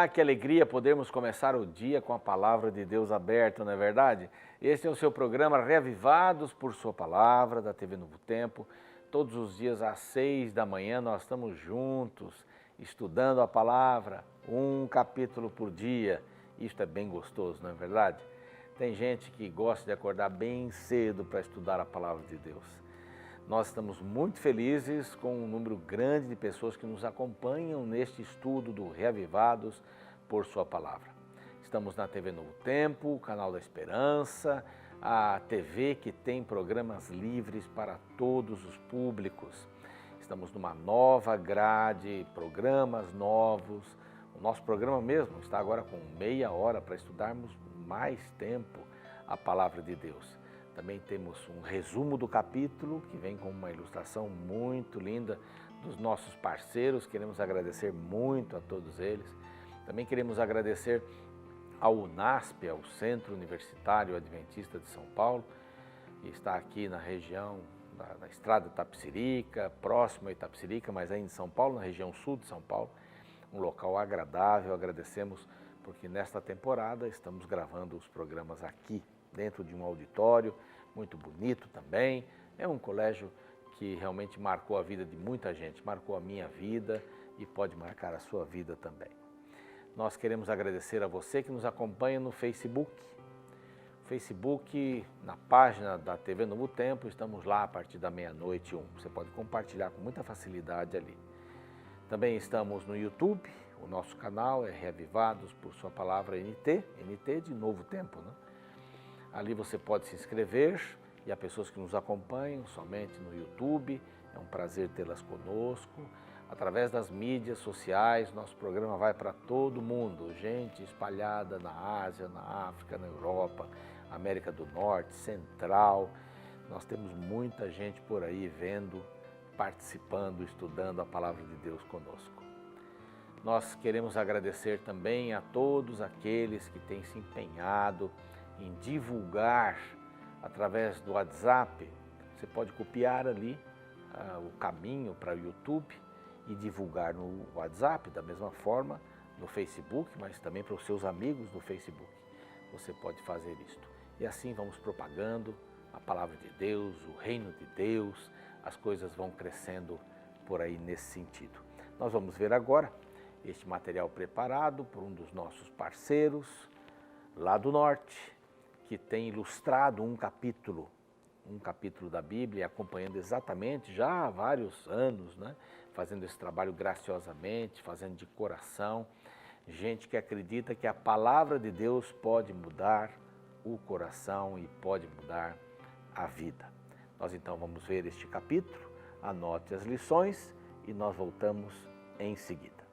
Ah, que alegria podermos começar o dia com a palavra de Deus aberta, não é verdade? Este é o seu programa Reavivados por Sua Palavra, da TV Novo Tempo. Todos os dias às 6 da manhã nós estamos juntos, estudando a palavra, um capítulo por dia. Isto é bem gostoso, não é verdade? Tem gente que gosta de acordar bem cedo para estudar a palavra de Deus. Nós estamos muito felizes com um número grande de pessoas que nos acompanham neste estudo do Reavivados por Sua Palavra. Estamos na TV Novo Tempo, o Canal da Esperança, a TV que tem programas livres para todos os públicos. Estamos numa nova grade, programas novos. O nosso programa mesmo está agora com meia hora para estudarmos mais tempo a Palavra de Deus. Também temos um resumo do capítulo, que vem com uma ilustração muito linda dos nossos parceiros. Queremos agradecer muito a todos eles. Também queremos agradecer ao UNASP, ao Centro Universitário Adventista de São Paulo, que está aqui na região da Estrada Itapecerica, próximo a Itapecerica, mas ainda em São Paulo, na região sul de São Paulo. Um local agradável, agradecemos porque nesta temporada estamos gravando os programas aqui, dentro de um auditório muito bonito também. É um colégio que realmente marcou a vida de muita gente, marcou a minha vida e pode marcar a sua vida também. Nós queremos agradecer a você que nos acompanha no Facebook. Facebook, na página da TV Novo Tempo, estamos lá a partir da 00:01. Você pode compartilhar com muita facilidade ali. Também estamos no YouTube, o nosso canal é Reavivados por Sua Palavra NT de Novo Tempo, né? Ali você pode se inscrever e há pessoas que nos acompanham somente no YouTube. É um prazer tê-las conosco. Através das mídias sociais, nosso programa vai para todo mundo. Gente espalhada na Ásia, na África, na Europa, América do Norte, Central. Nós temos muita gente por aí vendo, participando, estudando a Palavra de Deus conosco. Nós queremos agradecer também a todos aqueles que têm se empenhado em divulgar através do WhatsApp. Você pode copiar ali o caminho para o YouTube e divulgar no WhatsApp, da mesma forma no Facebook, mas também para os seus amigos no Facebook. Você pode fazer isto. E assim vamos propagando a palavra de Deus, o reino de Deus, as coisas vão crescendo por aí nesse sentido. Nós vamos ver agora este material preparado por um dos nossos parceiros lá do norte, que tem ilustrado um capítulo da Bíblia, acompanhando exatamente já há vários anos, né? Fazendo esse trabalho graciosamente, fazendo de coração. Gente que acredita que a palavra de Deus pode mudar o coração e pode mudar a vida. Nós então vamos ver este capítulo, anote as lições e nós voltamos em seguida.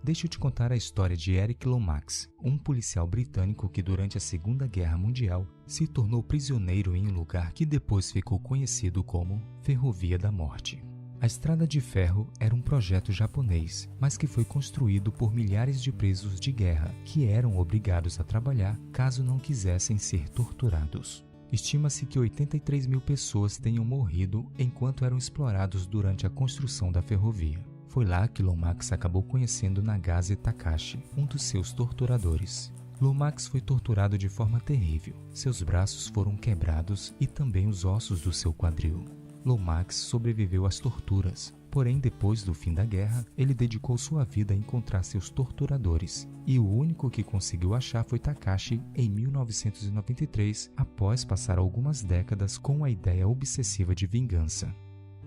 Deixa eu te contar a história de Eric Lomax, um policial britânico que durante a Segunda Guerra Mundial se tornou prisioneiro em um lugar que depois ficou conhecido como Ferrovia da Morte. A Estrada de Ferro era um projeto japonês, mas que foi construído por milhares de presos de guerra que eram obrigados a trabalhar caso não quisessem ser torturados. Estima-se que 83 mil pessoas tenham morrido enquanto eram explorados durante a construção da ferrovia. Foi lá que Lomax acabou conhecendo Nagase Takashi, um dos seus torturadores. Lomax foi torturado de forma terrível. Seus braços foram quebrados e também os ossos do seu quadril. Lomax sobreviveu às torturas, porém depois do fim da guerra, ele dedicou sua vida a encontrar seus torturadores, e o único que conseguiu achar foi Takashi em 1993, após passar algumas décadas com a ideia obsessiva de vingança.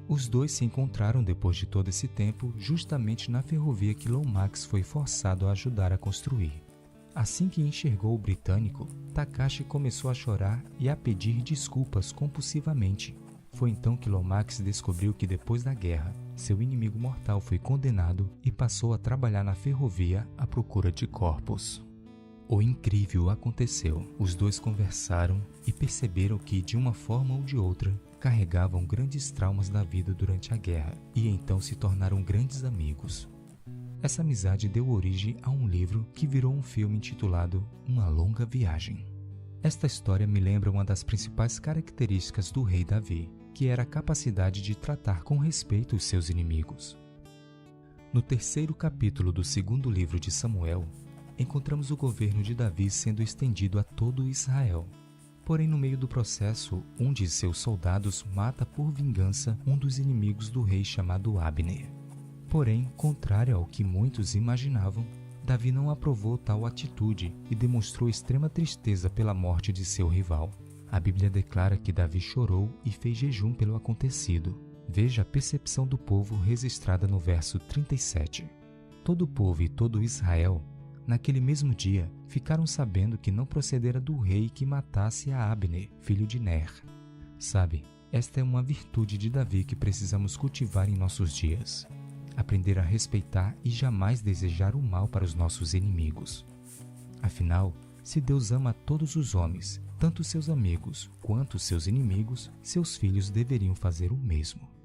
Os dois se encontraram depois de todo esse tempo, justamente na ferrovia que Lomax foi forçado a ajudar a construir. Assim que enxergou o britânico, Takashi começou a chorar e a pedir desculpas compulsivamente. Foi então que Lomax descobriu que depois da guerra, seu inimigo mortal foi condenado e passou a trabalhar na ferrovia à procura de corpos. O incrível aconteceu. Os dois conversaram e perceberam que, de uma forma ou de outra, carregavam grandes traumas da vida durante a guerra e então se tornaram grandes amigos. Essa amizade deu origem a um livro que virou um filme intitulado Uma Longa Viagem. Esta história me lembra uma das principais características do rei Davi, que era a capacidade de tratar com respeito os seus inimigos. No terceiro capítulo do segundo livro de Samuel, encontramos o governo de Davi sendo estendido a todo Israel. Porém, no meio do processo, um de seus soldados mata por vingança um dos inimigos do rei chamado Abner. Porém, contrário ao que muitos imaginavam, Davi não aprovou tal atitude e demonstrou extrema tristeza pela morte de seu rival. A Bíblia declara que Davi chorou e fez jejum pelo acontecido. Veja a percepção do povo registrada no verso 37. Todo o povo e todo Israel, naquele mesmo dia, ficaram sabendo que não procedera do rei que matasse a Abner, filho de Ner. Sabe, esta é uma virtude de Davi que precisamos cultivar em nossos dias. Aprender a respeitar e jamais desejar o mal para os nossos inimigos. Afinal, se Deus ama todos os homens, tanto seus amigos quanto seus inimigos, seus filhos deveriam fazer o mesmo.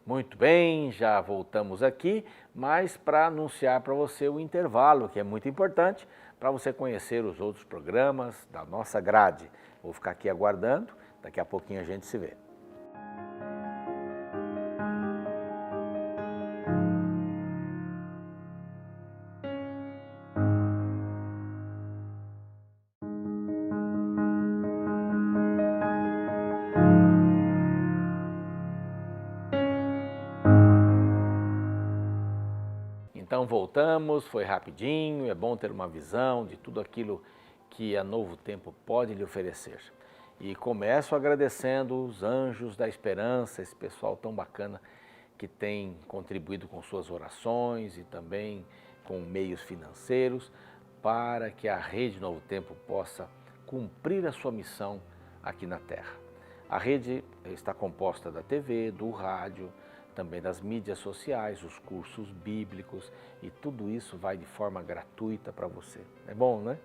Muito bem, já voltamos aqui, mas para anunciar para você o intervalo, que é muito importante, para você conhecer os outros programas da nossa grade. Vou ficar aqui aguardando, daqui a pouquinho a gente se vê. Então voltamos, foi rapidinho, é bom ter uma visão de tudo aquilo que a Novo Tempo pode lhe oferecer. E começo agradecendo os Anjos da Esperança, esse pessoal tão bacana que tem contribuído com suas orações e também com meios financeiros para que a Rede Novo Tempo possa cumprir a sua missão aqui na Terra. A rede está composta da TV, do rádio, também das mídias sociais, os cursos bíblicos, e tudo isso vai de forma gratuita para você. É bom, né?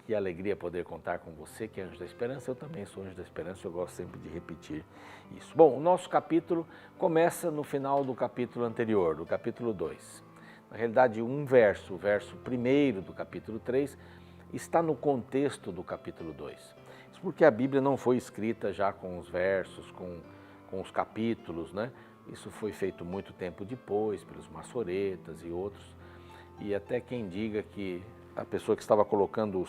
Que alegria poder contar com você, que é Anjo da Esperança. Eu também sou Anjo da Esperança, eu gosto sempre de repetir isso. Bom, o nosso capítulo começa no final do capítulo anterior, do capítulo 2. Na realidade, o verso 1 do capítulo 3, está no contexto do capítulo 2. Isso porque a Bíblia não foi escrita já com os versos, com os capítulos, né? Isso foi feito muito tempo depois, pelos maçoretas e outros, e até quem diga que a pessoa que estava colocando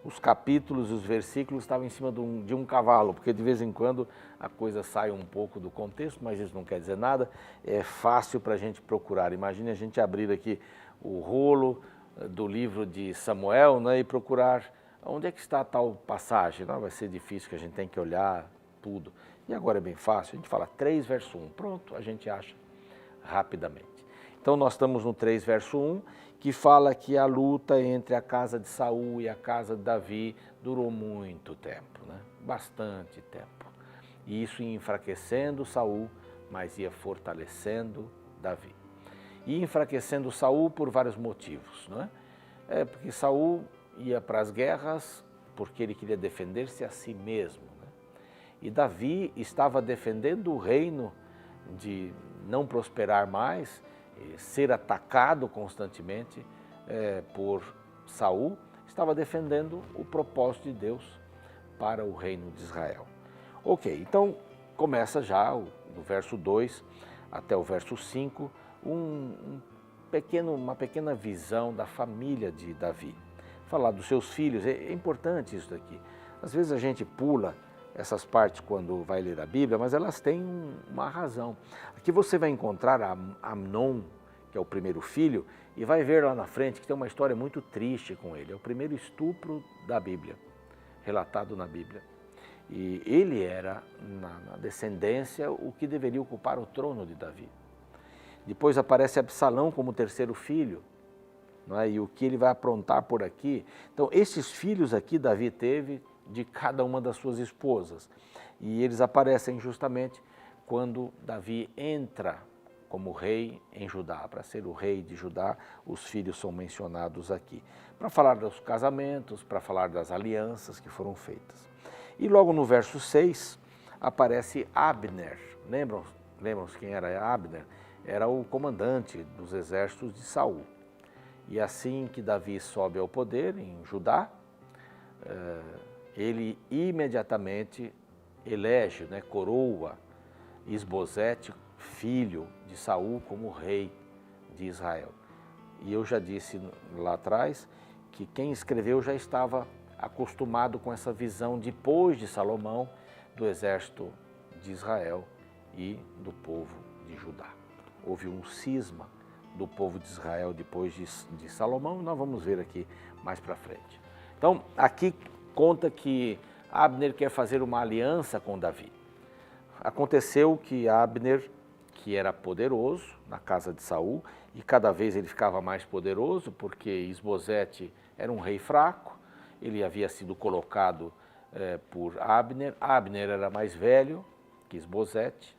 os capítulos e os versículos estava em cima de um cavalo, porque de vez em quando a coisa sai um pouco do contexto, mas isso não quer dizer nada, é fácil para a gente procurar. Imagine a gente abrir aqui o rolo do livro de Samuel, né, e procurar onde é que está a tal passagem. Não, vai ser difícil, que a gente tem que olhar tudo. E agora é bem fácil, a gente fala 3, verso 1, pronto, a gente acha rapidamente. Então nós estamos no 3, verso 1, que fala que a luta entre a casa de Saul e a casa de Davi durou muito tempo, né? Bastante tempo. E isso ia enfraquecendo Saul, mas ia fortalecendo Davi. E enfraquecendo Saul por vários motivos, não é? Porque Saul ia para as guerras porque ele queria defender-se a si mesmo. E Davi estava defendendo o reino de não prosperar mais, ser atacado constantemente por Saul, estava defendendo o propósito de Deus para o reino de Israel. Ok, então começa já do verso 2 até o verso 5, uma pequena visão da família de Davi. Falar dos seus filhos, é importante isso daqui. Às vezes a gente pula essas partes quando vai ler a Bíblia, mas elas têm uma razão. Aqui você vai encontrar Amnon, que é o primeiro filho, e vai ver lá na frente que tem uma história muito triste com ele. É o primeiro estupro da Bíblia, relatado na Bíblia. E ele era, na descendência, o que deveria ocupar o trono de Davi. Depois aparece Absalão como terceiro filho, não é? E o que ele vai aprontar por aqui. Então, esses filhos aqui Davi teve de cada uma das suas esposas. E eles aparecem justamente quando Davi entra como rei em Judá. Para ser o rei de Judá, os filhos são mencionados aqui. Para falar dos casamentos, para falar das alianças que foram feitas. E logo no verso 6 aparece Abner. Lembram-se quem era Abner? Era o comandante dos exércitos de Saul. E assim que Davi sobe ao poder em Judá, ele imediatamente elege, né, coroa Isbosete, filho de Saul, como rei de Israel. E eu já disse lá atrás que quem escreveu já estava acostumado com essa visão depois de Salomão do exército de Israel e do povo de Judá. Houve um cisma do povo de Israel depois de Salomão, e nós vamos ver aqui mais para frente. Então, aqui conta que Abner quer fazer uma aliança com Davi. Aconteceu que Abner, que era poderoso na casa de Saul, e cada vez ele ficava mais poderoso, porque Isbosete era um rei fraco, ele havia sido colocado por Abner. Abner era mais velho que Isbosete,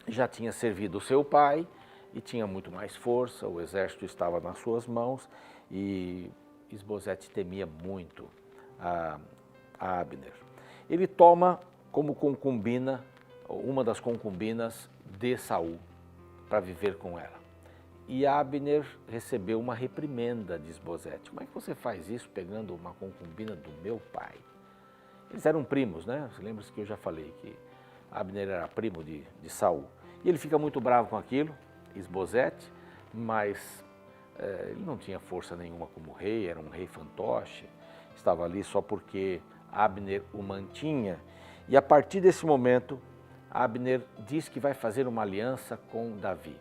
já tinha servido o seu pai e tinha muito mais força, o exército estava nas suas mãos e Isbosete temia muito a Abner. Ele toma como concubina, uma das concubinas de Saul, para viver com ela. E Abner recebeu uma reprimenda de Isbosete. Como é que você faz isso pegando uma concubina do meu pai? Eles eram primos, né? Você lembra que eu já falei que Abner era primo de Saul. E ele fica muito bravo com aquilo, Isbosete, mas ele não tinha força nenhuma como rei, era um rei fantoche, estava ali só porque Abner o mantinha. E a partir desse momento, Abner diz que vai fazer uma aliança com Davi.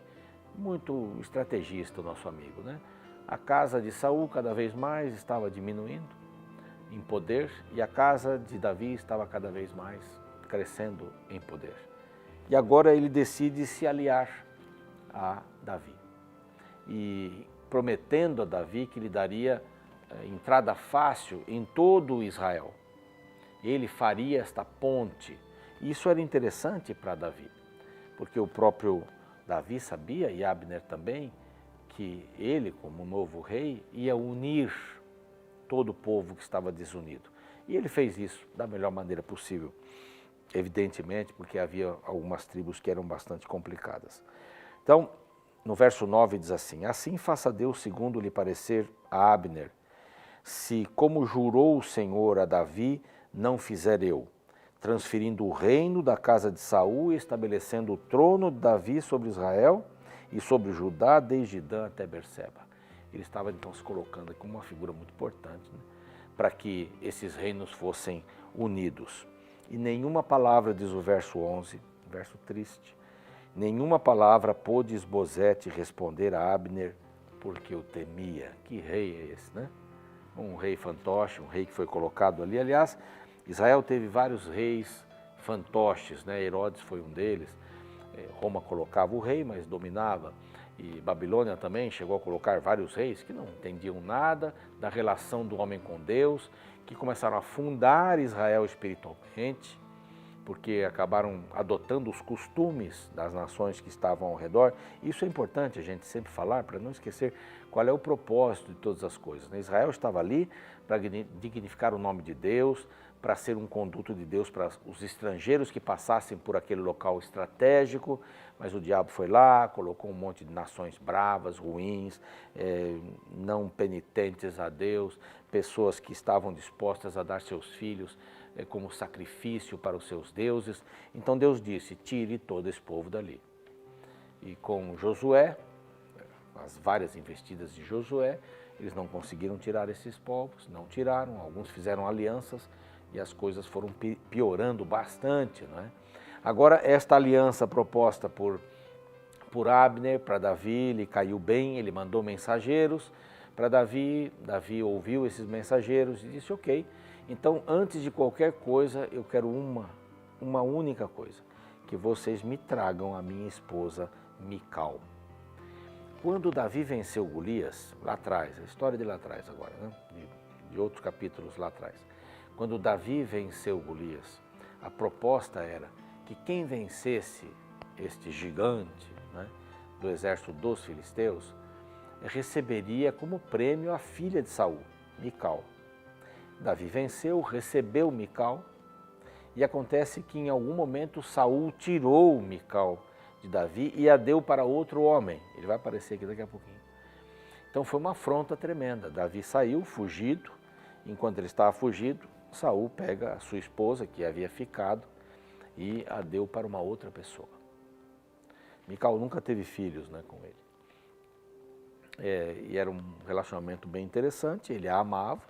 Muito estrategista o nosso amigo, né? A casa de Saul cada vez mais estava diminuindo em poder e a casa de Davi estava cada vez mais crescendo em poder. E agora ele decide se aliar a Davi e prometendo a Davi que lhe daria entrada fácil em todo Israel. Ele faria esta ponte. Isso era interessante para Davi, porque o próprio Davi sabia, e Abner também, que ele, como novo rei, ia unir todo o povo que estava desunido. E ele fez isso da melhor maneira possível, evidentemente, porque havia algumas tribos que eram bastante complicadas. Então, no verso 9 diz assim: assim faça Deus segundo lhe parecer a Abner, se como jurou o Senhor a Davi, não fizer eu, transferindo o reino da casa de Saul e estabelecendo o trono de Davi sobre Israel e sobre Judá, desde Dan até Berseba. Ele estava então se colocando como uma figura muito importante, né, para que esses reinos fossem unidos. E nenhuma palavra, diz o verso 11, verso triste, nenhuma palavra pôde Isbosete responder a Abner, porque o temia. Que rei é esse, né? Um rei fantoche, um rei que foi colocado ali. Aliás, Israel teve vários reis fantoches, né? Herodes foi um deles. Roma colocava o rei, mas dominava. E Babilônia também chegou a colocar vários reis que não entendiam nada da relação do homem com Deus, que começaram a fundar Israel espiritualmente, porque acabaram adotando os costumes das nações que estavam ao redor. Isso é importante a gente sempre falar, para não esquecer qual é o propósito de todas as coisas. Israel estava ali para dignificar o nome de Deus, para ser um conduto de Deus para os estrangeiros que passassem por aquele local estratégico, mas o diabo foi lá, colocou um monte de nações bravas, ruins, não penitentes a Deus, pessoas que estavam dispostas a dar seus filhos como sacrifício para os seus deuses. Então Deus disse: tire todo esse povo dali. E com Josué, as várias investidas de Josué, eles não conseguiram tirar esses povos, não tiraram, alguns fizeram alianças e as coisas foram piorando bastante, não é? Agora, esta aliança proposta por Abner para Davi, lhe caiu bem, ele mandou mensageiros para Davi, Davi ouviu esses mensageiros e disse: ok, então antes de qualquer coisa eu quero uma única coisa, que vocês me tragam a minha esposa Mical. Quando Davi venceu Golias, lá atrás, a história de lá atrás agora, né? de outros capítulos lá atrás, quando Davi venceu Golias, a proposta era que quem vencesse este gigante, né, do exército dos filisteus, receberia como prêmio a filha de Saul, Mical. Davi venceu, recebeu Mical, e acontece que em algum momento Saul tirou Mical de Davi e a deu para outro homem. Ele vai aparecer aqui daqui a pouquinho. Então foi uma afronta tremenda. Davi saiu fugido, enquanto ele estava fugido, Saul pega a sua esposa, que havia ficado, e a deu para uma outra pessoa. Mical nunca teve filhos, né, com ele. E era um relacionamento bem interessante, ele a amava,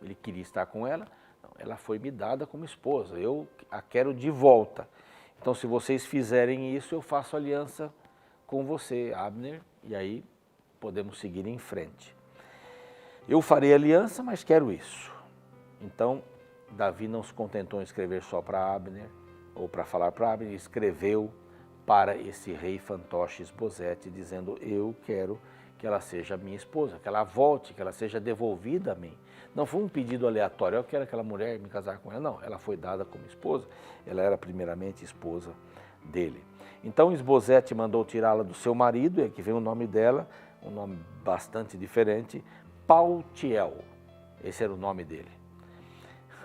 ele queria estar com ela. Não, ela foi me dada como esposa, eu a quero de volta. Então, se vocês fizerem isso, eu faço aliança com você, Abner, e aí podemos seguir em frente. Eu farei aliança, mas quero isso. Então, Davi não se contentou em escrever só para Abner, ou para falar para Abner, escreveu para esse rei fantoche Isbosete, dizendo, eu quero que ela seja minha esposa, que ela volte, que ela seja devolvida a mim. Não foi um pedido aleatório, eu quero aquela mulher me casar com ela, não, ela foi dada como esposa, ela era primeiramente esposa dele. Então Isbosete mandou tirá-la do seu marido, e aqui vem o nome dela, um nome bastante diferente, Paltiel, esse era o nome dele.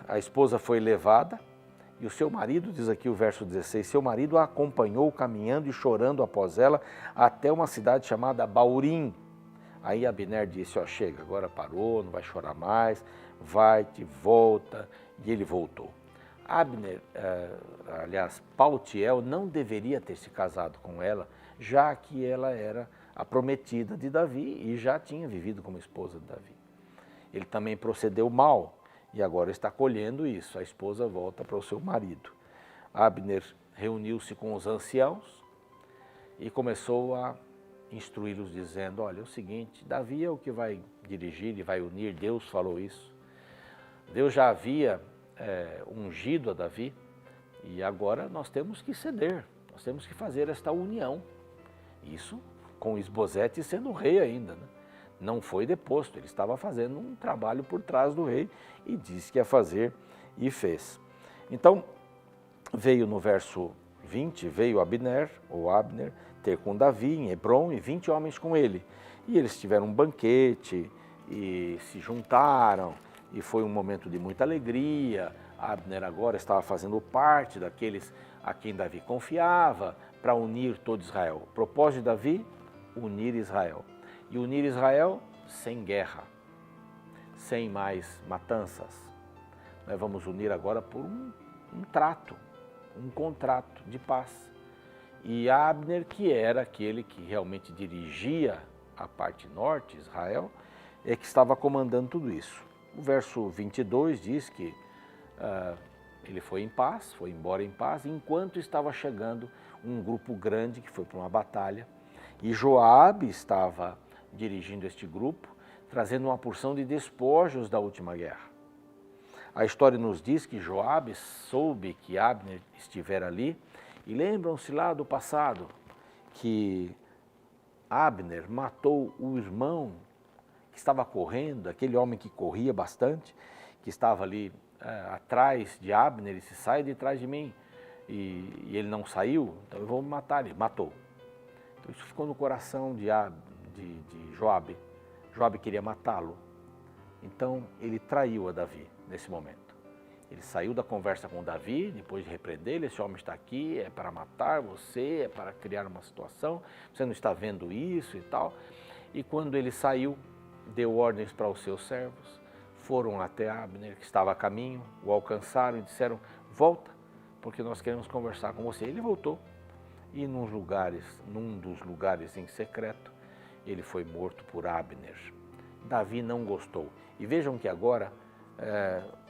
A esposa foi levada, e o seu marido, diz aqui o verso 16, seu marido a acompanhou caminhando e chorando após ela até uma cidade chamada Baurim. Aí Abner disse, ó, chega, agora parou, não vai chorar mais, vai-te, volta, e ele voltou. Abner, Paltiel não deveria ter se casado com ela, já que ela era a prometida de Davi e já tinha vivido como esposa de Davi. Ele também procedeu mal. E agora está colhendo isso, a esposa volta para o seu marido. Abner reuniu-se com os anciãos e começou a instruí-los dizendo, olha, é o seguinte, Davi é o que vai dirigir e vai unir, Deus falou isso. Deus já havia ungido a Davi e agora nós temos que ceder, nós temos que fazer esta união. Isso com Isbosete sendo rei ainda, né? Não foi deposto, ele estava fazendo um trabalho por trás do rei e disse que ia fazer e fez. Então, veio no verso 20, veio Abner, ter com Davi em Hebrom e 20 homens com ele. E eles tiveram um banquete e se juntaram e foi um momento de muita alegria. Abner agora estava fazendo parte daqueles a quem Davi confiava para unir todo Israel. O propósito de Davi, unir Israel. E unir Israel sem guerra, sem mais matanças. Nós vamos unir agora por um trato, um contrato de paz. E Abner, que era aquele que realmente dirigia a parte norte, Israel, é que estava comandando tudo isso. O verso 22 diz que ele foi em paz, foi embora em paz, enquanto estava chegando um grupo grande que foi para uma batalha. E Joabe estava dirigindo este grupo, trazendo uma porção de despojos da última guerra. A história nos diz que Joabe soube que Abner estivera ali, e lembram-se lá do passado que Abner matou o irmão que estava correndo, aquele homem que corria bastante, que estava ali atrás de Abner, e disse, sai de trás de mim, e ele não saiu, então eu vou me matar, ele matou. Então isso ficou no coração de Joabe. Joabe queria matá-lo. Então ele traiu a Davi nesse momento. Ele saiu da conversa com Davi, depois de repreender, esse homem está aqui, é para matar você, é para criar uma situação, você não está vendo isso e tal. E quando ele saiu, deu ordens para os seus servos, foram até Abner, que estava a caminho, o alcançaram e disseram, volta, porque nós queremos conversar com você. Ele voltou e num dos lugares em secreto, ele foi morto por Abner. Davi não gostou. E vejam que agora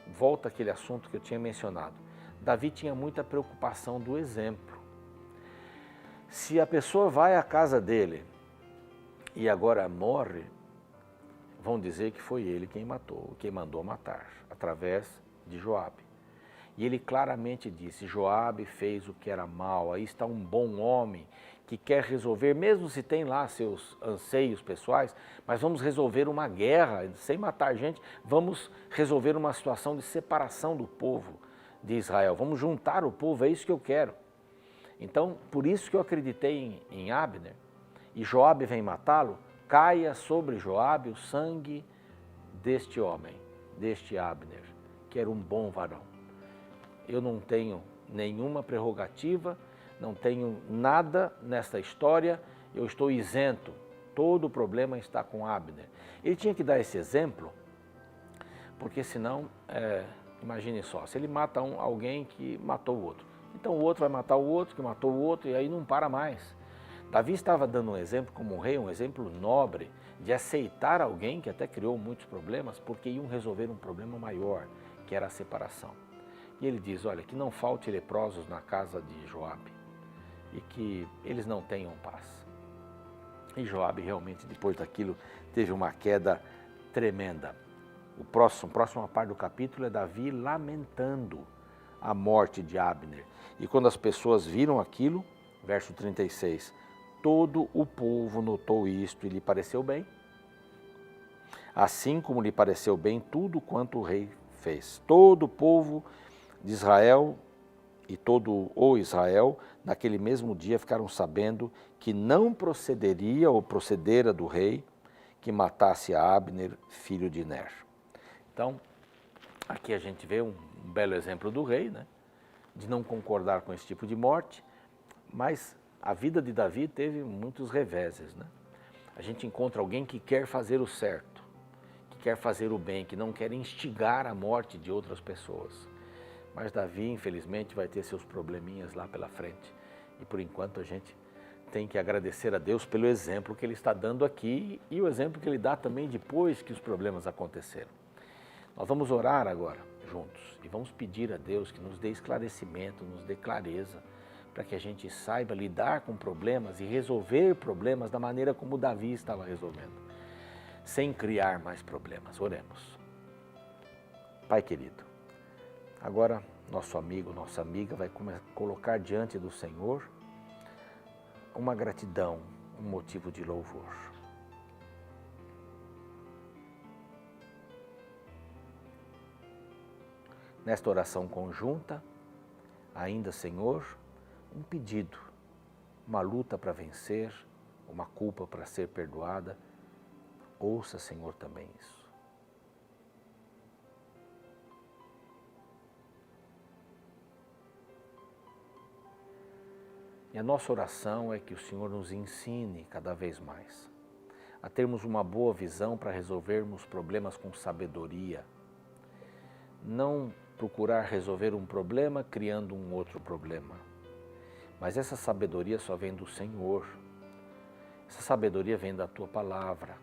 volta aquele assunto que eu tinha mencionado. Davi tinha muita preocupação do exemplo. Se a pessoa vai à casa dele e agora morre, vão dizer que foi ele quem matou, quem mandou matar, através de Joabe. E ele claramente disse, Joabe fez o que era mal, aí está um bom homem que quer resolver, mesmo se tem lá seus anseios pessoais, mas vamos resolver uma guerra, sem matar gente, vamos resolver uma situação de separação do povo de Israel, vamos juntar o povo, é isso que eu quero. Então, por isso que eu acreditei em Abner, e Joabe vem matá-lo, caia sobre Joabe o sangue deste homem, deste Abner, que era um bom varão. Eu não tenho nenhuma prerrogativa, não tenho nada nesta história, eu estou isento, todo o problema está com Abner. Ele tinha que dar esse exemplo, porque senão, imagine só, se ele mata alguém que matou o outro, Então o outro vai matar o outro, que matou o outro, e aí não para mais. Davi estava dando um exemplo como um rei, um exemplo nobre, de aceitar alguém que até criou muitos problemas, porque iam resolver um problema maior, que era a separação. E ele diz, olha, que não falte leprosos na casa de Joabe, e que eles não tenham paz. E Joabe realmente, depois daquilo, teve uma queda tremenda. Próxima parte do capítulo é Davi lamentando a morte de Abner. E quando as pessoas viram aquilo, verso 36, todo o povo notou isto e lhe pareceu bem, assim como lhe pareceu bem tudo quanto o rei fez. Todo o povo de Israel e todo o Israel, naquele mesmo dia, ficaram sabendo que não procederia ou procedera do rei que matasse a Abner, filho de Ner. Então, aqui a gente vê um belo exemplo do rei, né? De não concordar com esse tipo de morte, mas a vida de Davi teve muitos reveses, né? A gente encontra alguém que quer fazer o certo, que quer fazer o bem, que não quer instigar a morte de outras pessoas. Mas Davi, infelizmente, vai ter seus probleminhas lá pela frente. E por enquanto a gente tem que agradecer a Deus pelo exemplo que Ele está dando aqui e o exemplo que Ele dá também depois que os problemas aconteceram. Nós vamos orar agora juntos e vamos pedir a Deus que nos dê esclarecimento, nos dê clareza, para que a gente saiba lidar com problemas e resolver problemas da maneira como Davi estava resolvendo, sem criar mais problemas. Oremos. Pai querido, agora nosso amigo, nossa amiga vai colocar diante do Senhor uma gratidão, um motivo de louvor. Nesta oração conjunta, ainda, Senhor, um pedido, uma luta para vencer, uma culpa para ser perdoada. Ouça, Senhor, também isso. E a nossa oração é que o Senhor nos ensine cada vez mais a termos uma boa visão para resolvermos problemas com sabedoria. Não procurar resolver um problema criando um outro problema. Mas essa sabedoria só vem do Senhor. Essa sabedoria vem da Tua Palavra,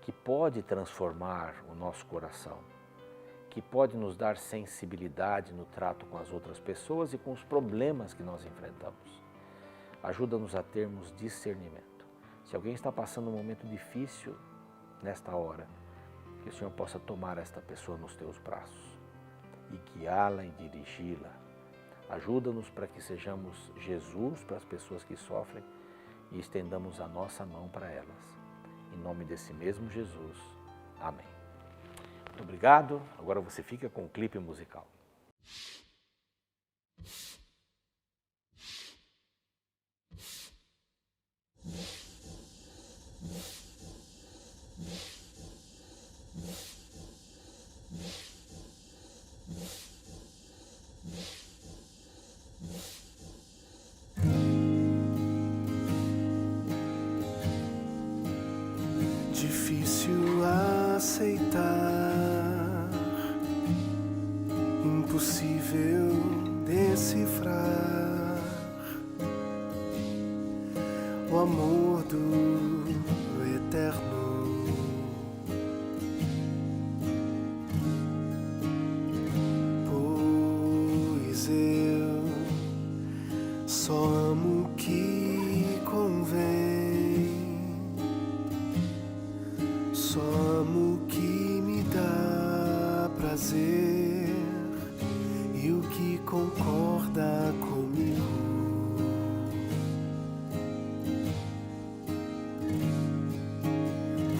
que pode transformar o nosso coração, que pode nos dar sensibilidade no trato com as outras pessoas e com os problemas que nós enfrentamos. Ajuda-nos a termos discernimento. Se alguém está passando um momento difícil nesta hora, que o Senhor possa tomar esta pessoa nos Teus braços e guiá-la e dirigi-la. Ajuda-nos para que sejamos Jesus para as pessoas que sofrem e estendamos a nossa mão para elas. Em nome desse mesmo Jesus. Amém. Muito obrigado. Agora você fica com o clipe musical. Difícil aceitar, impossível decifrar o amor do Eterno. Pois eu só amo o que convém, só amo o que me dá prazer e o que concorda comigo.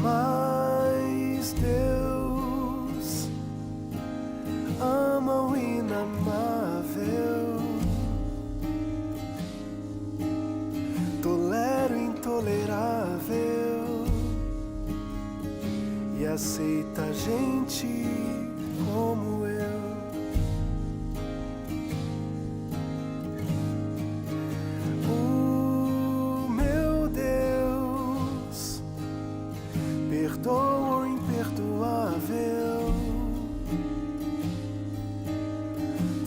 Mas Deus ama o inamável, tolera o intolerável e aceita a gente como eu. O meu Deus perdoa o imperdoável,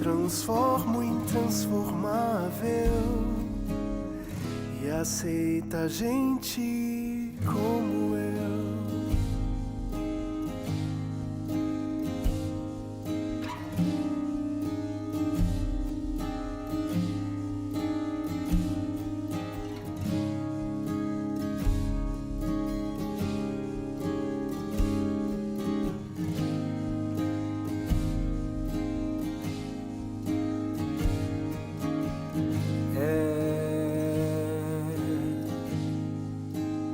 transforma o intransformável e aceita a gente como eu.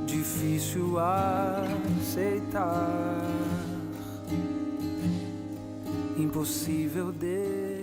Difícil aceitar, impossível de